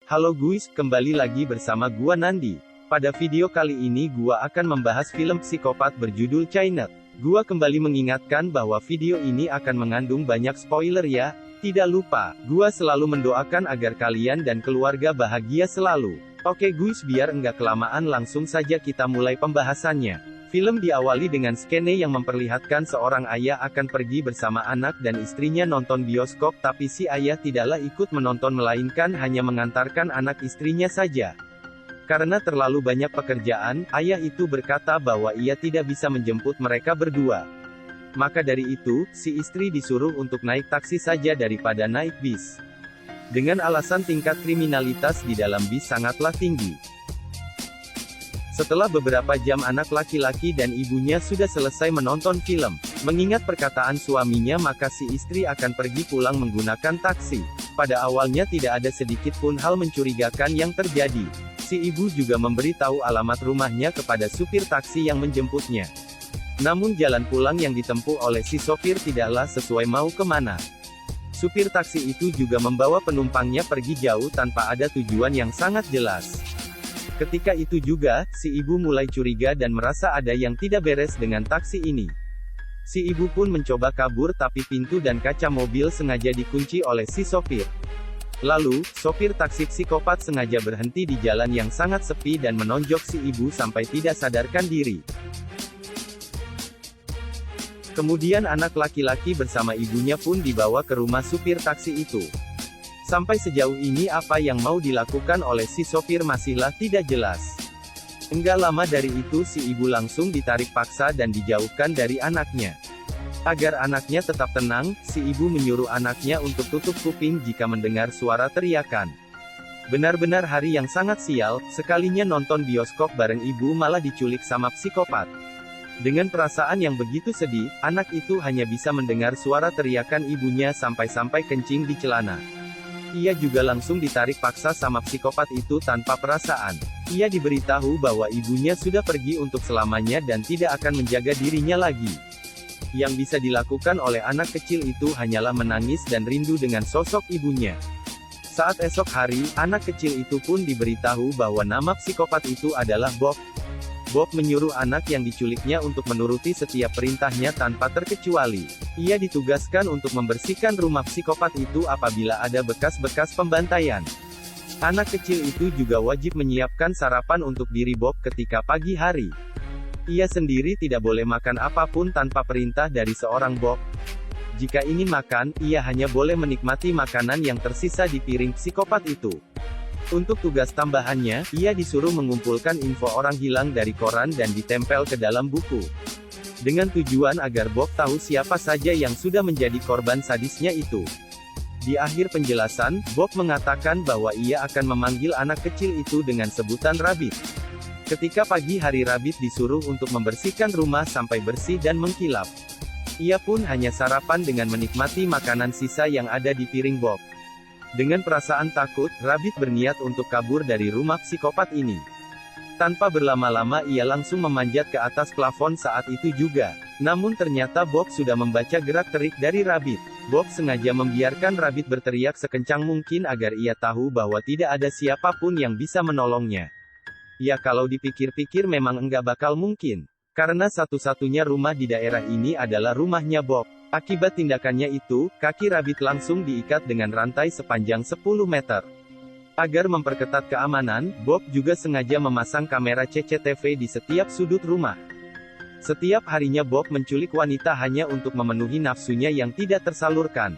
Halo guys, kembali lagi bersama gua Nandi. Pada video kali ini gua akan membahas film psikopat berjudul Chained. Gua kembali mengingatkan bahwa video ini akan mengandung banyak spoiler ya. Tidak lupa, gua selalu mendoakan agar kalian dan keluarga bahagia selalu. Oke guys, biar enggak kelamaan langsung saja kita mulai pembahasannya. Film diawali dengan skene yang memperlihatkan seorang ayah akan pergi bersama anak dan istrinya nonton bioskop, tapi si ayah tidaklah ikut menonton melainkan hanya mengantarkan anak istrinya saja. Karena terlalu banyak pekerjaan, ayah itu berkata bahwa ia tidak bisa menjemput mereka berdua. Maka dari itu, si istri disuruh untuk naik taksi saja daripada naik bis. Dengan alasan tingkat kriminalitas di dalam bis sangatlah tinggi. Setelah beberapa jam anak laki-laki dan ibunya sudah selesai menonton film. Mengingat perkataan suaminya maka si istri akan pergi pulang menggunakan taksi. Pada awalnya tidak ada sedikit pun hal mencurigakan yang terjadi. Si ibu juga memberitahu alamat rumahnya kepada supir taksi yang menjemputnya. Namun jalan pulang yang ditempuh oleh si sopir tidaklah sesuai mau kemana. Supir taksi itu juga membawa penumpangnya pergi jauh tanpa ada tujuan yang sangat jelas. Ketika itu juga, si ibu mulai curiga dan merasa ada yang tidak beres dengan taksi ini. Si ibu pun mencoba kabur tapi pintu dan kaca mobil sengaja dikunci oleh si sopir. Lalu, sopir taksi psikopat sengaja berhenti di jalan yang sangat sepi dan menonjok si ibu sampai tidak sadarkan diri. Kemudian anak laki-laki bersama ibunya pun dibawa ke rumah supir taksi itu. Sampai sejauh ini apa yang mau dilakukan oleh si sopir masihlah tidak jelas. Enggak lama dari itu si ibu langsung ditarik paksa dan dijauhkan dari anaknya. Agar anaknya tetap tenang, si ibu menyuruh anaknya untuk tutup kuping jika mendengar suara teriakan. Benar-benar hari yang sangat sial, sekalinya nonton bioskop bareng ibu malah diculik sama psikopat. Dengan perasaan yang begitu sedih, anak itu hanya bisa mendengar suara teriakan ibunya sampai-sampai kencing di celana. Ia juga langsung ditarik paksa sama psikopat itu tanpa perasaan. Ia diberitahu bahwa ibunya sudah pergi untuk selamanya dan tidak akan menjaga dirinya lagi. Yang bisa dilakukan oleh anak kecil itu hanyalah menangis dan rindu dengan sosok ibunya. Saat esok hari, anak kecil itu pun diberitahu bahwa nama psikopat itu adalah Bob. Bob menyuruh anak yang diculiknya untuk menuruti setiap perintahnya tanpa terkecuali. Ia ditugaskan untuk membersihkan rumah psikopat itu apabila ada bekas-bekas pembantaian. Anak kecil itu juga wajib menyiapkan sarapan untuk diri Bob ketika pagi hari. Ia sendiri tidak boleh makan apapun tanpa perintah dari seorang Bob. Jika ingin makan, ia hanya boleh menikmati makanan yang tersisa di piring psikopat itu. Untuk tugas tambahannya, ia disuruh mengumpulkan info orang hilang dari koran dan ditempel ke dalam buku. Dengan tujuan agar Bob tahu siapa saja yang sudah menjadi korban sadisnya itu. Di akhir penjelasan, Bob mengatakan bahwa ia akan memanggil anak kecil itu dengan sebutan Rabbit. Ketika pagi hari Rabbit disuruh untuk membersihkan rumah sampai bersih dan mengkilap. Ia pun hanya sarapan dengan menikmati makanan sisa yang ada di piring Bob. Dengan perasaan takut, Rabbit berniat untuk kabur dari rumah psikopat ini. Tanpa berlama-lama ia langsung memanjat ke atas plafon saat itu juga. Namun ternyata Bob sudah membaca gerak-gerik dari Rabbit. Bob sengaja membiarkan Rabbit berteriak sekencang mungkin agar ia tahu bahwa tidak ada siapapun yang bisa menolongnya. Ya kalau dipikir-pikir memang enggak bakal mungkin. Karena satu-satunya rumah di daerah ini adalah rumahnya Bob. Akibat tindakannya itu, kaki Rabbit langsung diikat dengan rantai sepanjang 10 meter. Agar memperketat keamanan, Bob juga sengaja memasang kamera CCTV di setiap sudut rumah. Setiap harinya Bob menculik wanita hanya untuk memenuhi nafsunya yang tidak tersalurkan.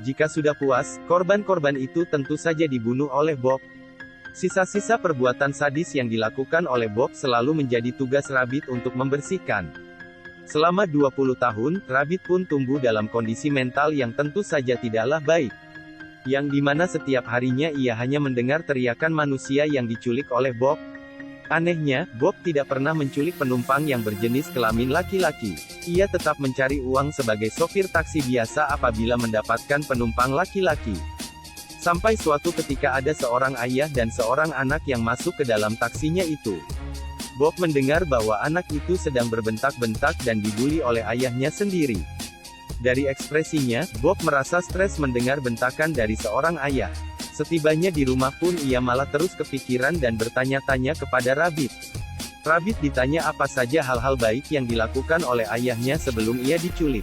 Jika sudah puas, korban-korban itu tentu saja dibunuh oleh Bob. Sisa-sisa perbuatan sadis yang dilakukan oleh Bob selalu menjadi tugas Rabbit untuk membersihkan. Selama 20 tahun, Rabbit pun tumbuh dalam kondisi mental yang tentu saja tidaklah baik. Yang dimana setiap harinya ia hanya mendengar teriakan manusia yang diculik oleh Bob. Anehnya, Bob tidak pernah menculik penumpang yang berjenis kelamin laki-laki. Ia tetap mencari uang sebagai sopir taksi biasa apabila mendapatkan penumpang laki-laki. Sampai suatu ketika ada seorang ayah dan seorang anak yang masuk ke dalam taksinya itu. Bob mendengar bahwa anak itu sedang berbentak-bentak dan dibuli oleh ayahnya sendiri. Dari ekspresinya, Bob merasa stres mendengar bentakan dari seorang ayah. Setibanya di rumah pun ia malah terus kepikiran dan bertanya-tanya kepada Rabbit. Rabbit ditanya apa saja hal-hal baik yang dilakukan oleh ayahnya sebelum ia diculik.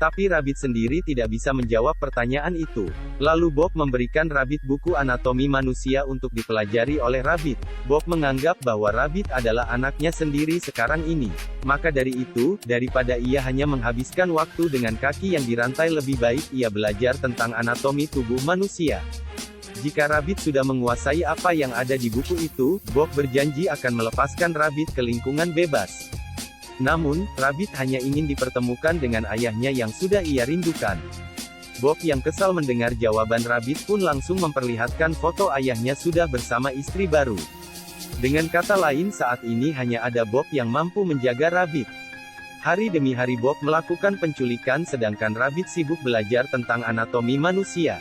Tapi Rabbit sendiri tidak bisa menjawab pertanyaan itu. Lalu Bob memberikan Rabbit buku anatomi manusia untuk dipelajari oleh Rabbit. Bob menganggap bahwa Rabbit adalah anaknya sendiri sekarang ini. Maka dari itu, daripada ia hanya menghabiskan waktu dengan kaki yang dirantai, lebih baik ia belajar tentang anatomi tubuh manusia. Jika Rabbit sudah menguasai apa yang ada di buku itu, Bob berjanji akan melepaskan Rabbit ke lingkungan bebas. Namun, Rabbit hanya ingin dipertemukan dengan ayahnya yang sudah ia rindukan. Bob yang kesal mendengar jawaban Rabbit pun langsung memperlihatkan foto ayahnya sudah bersama istri baru. Dengan kata lain, saat ini hanya ada Bob yang mampu menjaga Rabbit. Hari demi hari Bob melakukan penculikan sedangkan Rabbit sibuk belajar tentang anatomi manusia.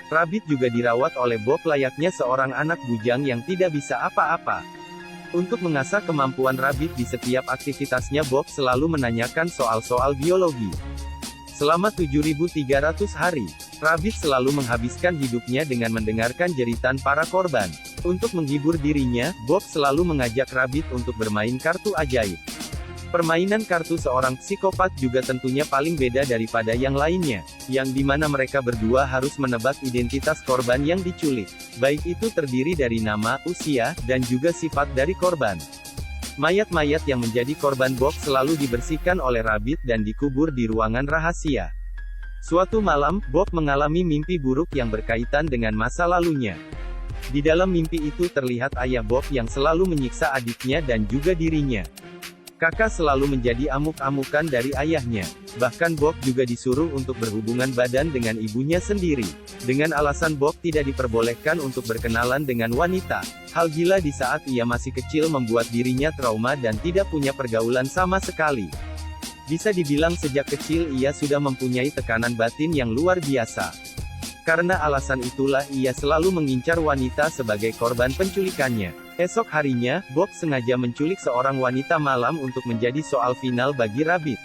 Rabbit juga dirawat oleh Bob layaknya seorang anak bujang yang tidak bisa apa-apa. Untuk mengasah kemampuan Rabbit di setiap aktivitasnya, Bob selalu menanyakan soal-soal biologi. Selama 7.300 hari, Rabbit selalu menghabiskan hidupnya dengan mendengarkan jeritan para korban. Untuk menghibur dirinya, Bob selalu mengajak Rabbit untuk bermain kartu ajaib. Permainan kartu seorang psikopat juga tentunya paling beda daripada yang lainnya, yang dimana mereka berdua harus menebak identitas korban yang diculik. Baik itu terdiri dari nama, usia, dan juga sifat dari korban. Mayat-mayat yang menjadi korban Bob selalu dibersihkan oleh Rabbit dan dikubur di ruangan rahasia. Suatu malam, Bob mengalami mimpi buruk yang berkaitan dengan masa lalunya. Di dalam mimpi itu terlihat ayah Bob yang selalu menyiksa adiknya dan juga dirinya. Kakak selalu menjadi amuk-amukan dari ayahnya. Bahkan Bob juga disuruh untuk berhubungan badan dengan ibunya sendiri. Dengan alasan Bob tidak diperbolehkan untuk berkenalan dengan wanita. Hal gila di saat ia masih kecil membuat dirinya trauma dan tidak punya pergaulan sama sekali. Bisa dibilang sejak kecil ia sudah mempunyai tekanan batin yang luar biasa. Karena alasan itulah ia selalu mengincar wanita sebagai korban penculikannya. Esok harinya, Bob sengaja menculik seorang wanita malam untuk menjadi soal final bagi Rabbit.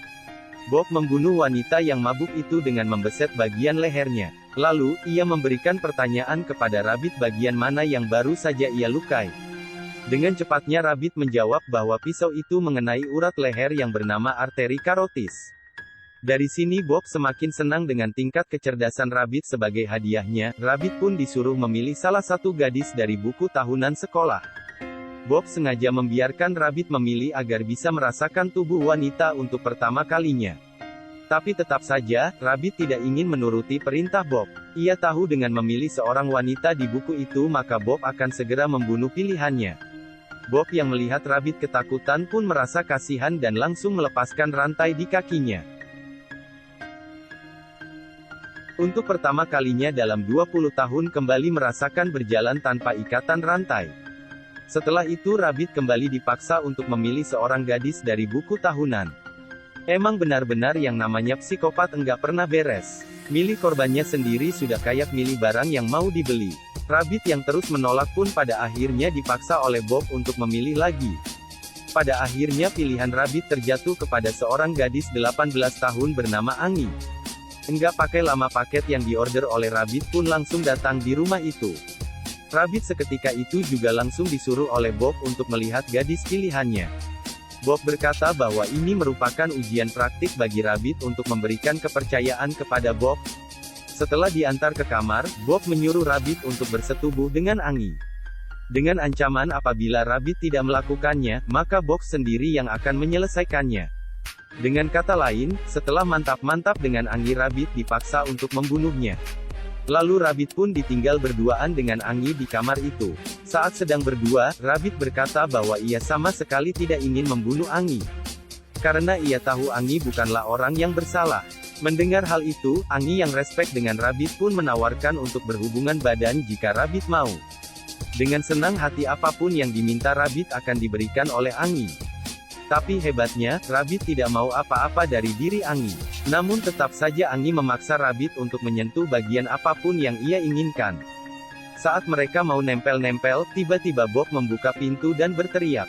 Bob membunuh wanita yang mabuk itu dengan membeset bagian lehernya. Lalu, ia memberikan pertanyaan kepada Rabbit bagian mana yang baru saja ia lukai. Dengan cepatnya Rabbit menjawab bahwa pisau itu mengenai urat leher yang bernama arteri karotis. Dari sini Bob semakin senang dengan tingkat kecerdasan Rabbit. Sebagai hadiahnya, Rabbit pun disuruh memilih salah satu gadis dari buku tahunan sekolah. Bob sengaja membiarkan Rabbit memilih agar bisa merasakan tubuh wanita untuk pertama kalinya. Tapi tetap saja, Rabbit tidak ingin menuruti perintah Bob. Ia tahu dengan memilih seorang wanita di buku itu maka Bob akan segera membunuh pilihannya. Bob yang melihat Rabbit ketakutan pun merasa kasihan dan langsung melepaskan rantai di kakinya. Untuk pertama kalinya dalam 20 tahun kembali merasakan berjalan tanpa ikatan rantai. Setelah itu Rabbit kembali dipaksa untuk memilih seorang gadis dari buku tahunan. Emang benar-benar yang namanya psikopat enggak pernah beres. Milih korbannya sendiri sudah kayak milih barang yang mau dibeli. Rabbit yang terus menolak pun pada akhirnya dipaksa oleh Bob untuk memilih lagi. Pada akhirnya pilihan Rabbit terjatuh kepada seorang gadis 18 tahun bernama Angie. Enggak pakai lama paket yang diorder oleh Rabbit pun langsung datang di rumah itu. Rabbit seketika itu juga langsung disuruh oleh Bob untuk melihat gadis pilihannya. Bob berkata bahwa ini merupakan ujian praktik bagi Rabbit untuk memberikan kepercayaan kepada Bob. Setelah diantar ke kamar, Bob menyuruh Rabbit untuk bersetubuh dengan Angie. Dengan ancaman apabila Rabbit tidak melakukannya, maka Bob sendiri yang akan menyelesaikannya. Dengan kata lain, setelah mantap-mantap dengan Angie, Rabbit dipaksa untuk membunuhnya. Lalu Rabbit pun ditinggal berduaan dengan Angie di kamar itu. Saat sedang berdua, Rabbit berkata bahwa ia sama sekali tidak ingin membunuh Angie. Karena ia tahu Angie bukanlah orang yang bersalah. Mendengar hal itu, Angie yang respek dengan Rabbit pun menawarkan untuk berhubungan badan jika Rabbit mau. Dengan senang hati apapun yang diminta Rabbit akan diberikan oleh Angie. Tapi hebatnya, Rabbit tidak mau apa-apa dari diri Angie. Namun tetap saja Angie memaksa Rabbit untuk menyentuh bagian apapun yang ia inginkan. Saat mereka mau nempel-nempel, tiba-tiba Bob membuka pintu dan berteriak.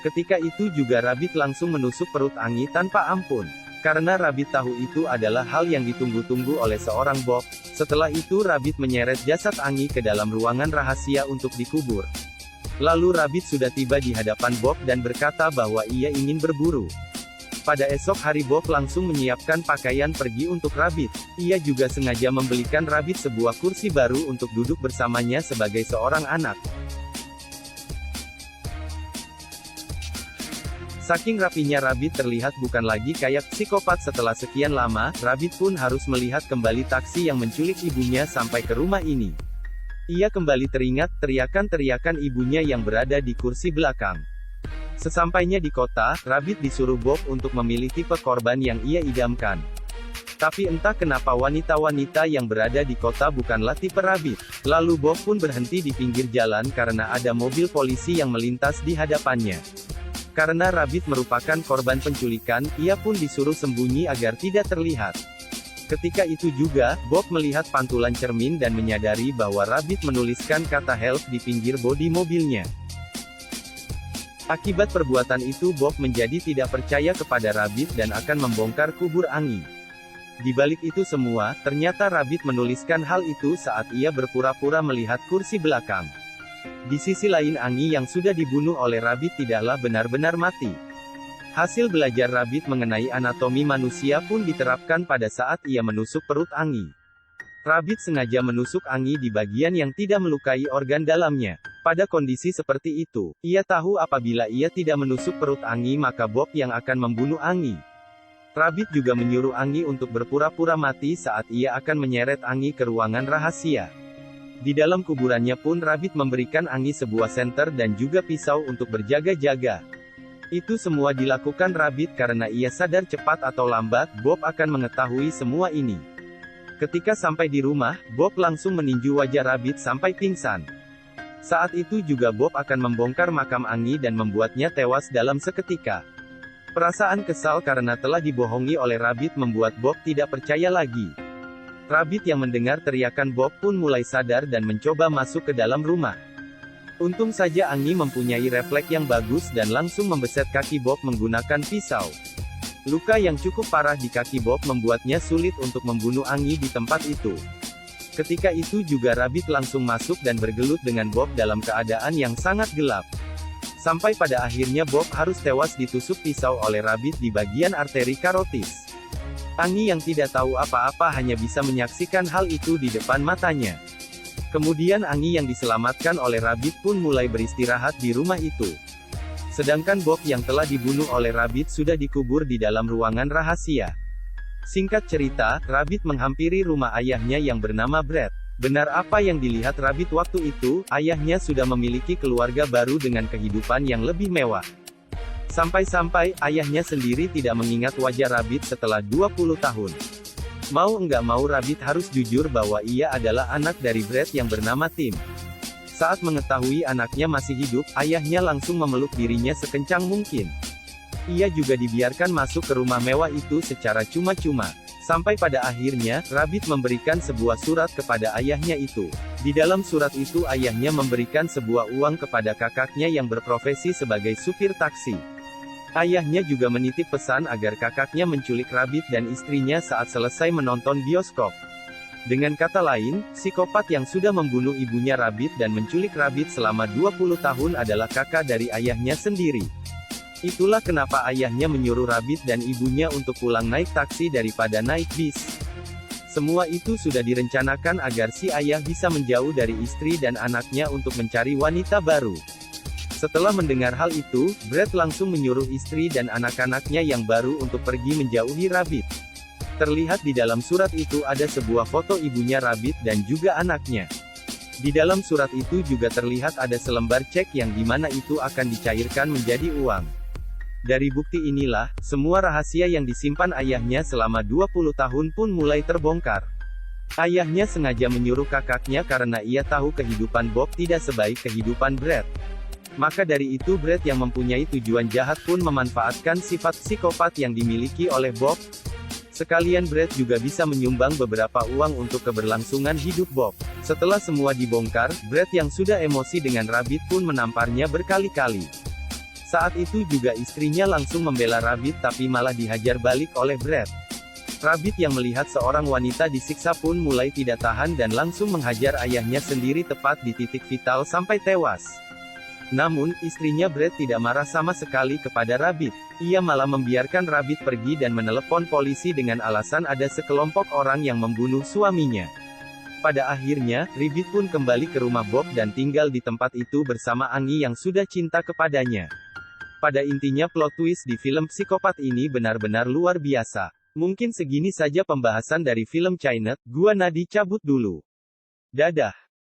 Ketika itu juga Rabbit langsung menusuk perut Angie tanpa ampun. Karena Rabbit tahu itu adalah hal yang ditunggu-tunggu oleh seorang Bob. Setelah itu Rabbit menyeret jasad Angie ke dalam ruangan rahasia untuk dikubur. Lalu Rabbit sudah tiba di hadapan Bob dan berkata bahwa ia ingin berburu. Pada esok hari Bob langsung menyiapkan pakaian pergi untuk Rabbit. Ia juga sengaja membelikan Rabbit sebuah kursi baru untuk duduk bersamanya sebagai seorang anak. Saking rapinya Rabbit terlihat bukan lagi kayak psikopat. Setelah sekian lama, Rabbit pun harus melihat kembali taksi yang menculik ibunya sampai ke rumah ini. Ia kembali teringat teriakan-teriakan ibunya yang berada di kursi belakang. Sesampainya di kota, Rabbit disuruh Bob untuk memilih tipe korban yang ia idamkan. Tapi entah kenapa wanita-wanita yang berada di kota bukanlah tipe Rabbit. Lalu Bob pun berhenti di pinggir jalan karena ada mobil polisi yang melintas di hadapannya. Karena Rabbit merupakan korban penculikan, ia pun disuruh sembunyi agar tidak terlihat. Ketika itu juga, Bob melihat pantulan cermin dan menyadari bahwa Rabbit menuliskan kata help di pinggir bodi mobilnya. Akibat perbuatan itu Bob menjadi tidak percaya kepada Rabbit dan akan membongkar kubur Angie. Di balik itu semua, ternyata Rabbit menuliskan hal itu saat ia berpura-pura melihat kursi belakang. Di sisi lain Angie yang sudah dibunuh oleh Rabbit tidaklah benar-benar mati. Hasil belajar Rabbit mengenai anatomi manusia pun diterapkan pada saat ia menusuk perut Angie. Rabbit sengaja menusuk Angie di bagian yang tidak melukai organ dalamnya. Pada kondisi seperti itu, ia tahu apabila ia tidak menusuk perut Angie maka Bob yang akan membunuh Angie. Rabbit juga menyuruh Angie untuk berpura-pura mati saat ia akan menyeret Angie ke ruangan rahasia. Di dalam kuburannya pun Rabbit memberikan Angie sebuah senter dan juga pisau untuk berjaga-jaga. Itu semua dilakukan Rabbit karena ia sadar cepat atau lambat, Bob akan mengetahui semua ini. Ketika sampai di rumah, Bob langsung meninju wajah Rabbit sampai pingsan. Saat itu juga Bob akan membongkar makam Angie dan membuatnya tewas dalam seketika. Perasaan kesal karena telah dibohongi oleh Rabbit membuat Bob tidak percaya lagi. Rabbit yang mendengar teriakan Bob pun mulai sadar dan mencoba masuk ke dalam rumah. Untung saja Angie mempunyai refleks yang bagus dan langsung membeset kaki Bob menggunakan pisau. Luka yang cukup parah di kaki Bob membuatnya sulit untuk membunuh Angie di tempat itu. Ketika itu juga Rabbit langsung masuk dan bergelut dengan Bob dalam keadaan yang sangat gelap. Sampai pada akhirnya Bob harus tewas ditusuk pisau oleh Rabbit di bagian arteri karotis. Angie yang tidak tahu apa-apa hanya bisa menyaksikan hal itu di depan matanya. Kemudian Angie yang diselamatkan oleh Rabbit pun mulai beristirahat di rumah itu. Sedangkan Bob yang telah dibunuh oleh Rabbit sudah dikubur di dalam ruangan rahasia. Singkat cerita, Rabbit menghampiri rumah ayahnya yang bernama Brad. Benar apa yang dilihat Rabbit waktu itu, ayahnya sudah memiliki keluarga baru dengan kehidupan yang lebih mewah. Sampai-sampai, ayahnya sendiri tidak mengingat wajah Rabbit setelah 20 tahun. Mau enggak mau Rabbit harus jujur bahwa ia adalah anak dari Brad yang bernama Tim. Saat mengetahui anaknya masih hidup, ayahnya langsung memeluk dirinya sekencang mungkin. Ia juga dibiarkan masuk ke rumah mewah itu secara cuma-cuma. Sampai pada akhirnya, Rabbit memberikan sebuah surat kepada ayahnya itu. Di dalam surat itu ayahnya memberikan sebuah uang kepada kakaknya yang berprofesi sebagai supir taksi. Ayahnya juga menitip pesan agar kakaknya menculik Rabbit dan istrinya saat selesai menonton bioskop. Dengan kata lain, psikopat yang sudah membunuh ibunya Rabbit dan menculik Rabbit selama 20 tahun adalah kakak dari ayahnya sendiri. Itulah kenapa ayahnya menyuruh Rabbit dan ibunya untuk pulang naik taksi daripada naik bis. Semua itu sudah direncanakan agar si ayah bisa menjauh dari istri dan anaknya untuk mencari wanita baru. Setelah mendengar hal itu, Brad langsung menyuruh istri dan anak-anaknya yang baru untuk pergi menjauhi Rabbit. Terlihat di dalam surat itu ada sebuah foto ibunya Rabbit dan juga anaknya. Di dalam surat itu juga terlihat ada selembar cek yang dimana itu akan dicairkan menjadi uang. Dari bukti inilah, semua rahasia yang disimpan ayahnya selama 20 tahun pun mulai terbongkar. Ayahnya sengaja menyuruh kakaknya karena ia tahu kehidupan Bob tidak sebaik kehidupan Brad. Maka dari itu Brad yang mempunyai tujuan jahat pun memanfaatkan sifat psikopat yang dimiliki oleh Bob. Sekalian Brad juga bisa menyumbang beberapa uang untuk keberlangsungan hidup Bob. Setelah semua dibongkar, Brad yang sudah emosi dengan Rabbit pun menamparnya berkali-kali. Saat itu juga istrinya langsung membela Rabbit tapi malah dihajar balik oleh Brad. Rabbit yang melihat seorang wanita disiksa pun mulai tidak tahan dan langsung menghajar ayahnya sendiri tepat di titik vital sampai tewas. Namun, istrinya Brad tidak marah sama sekali kepada Rabbit. Ia malah membiarkan Rabbit pergi dan menelepon polisi dengan alasan ada sekelompok orang yang membunuh suaminya. Pada akhirnya, Rabbit pun kembali ke rumah Bob dan tinggal di tempat itu bersama Annie yang sudah cinta kepadanya. Pada intinya plot twist di film psikopat ini benar-benar luar biasa. Mungkin segini saja pembahasan dari film China, gua Nadi cabut dulu. Dadah.